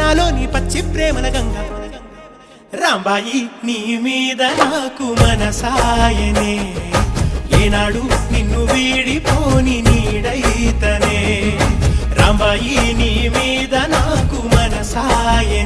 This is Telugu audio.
నాలోని పచ్చి ప్రేమల గంగ రాంబాయి నీ మీద నాకు మనసాయనే ఏనాడు నిన్ను వీడిపోని నీడైతనే రాంబాయి నీ మీద నాకు మనసాయనే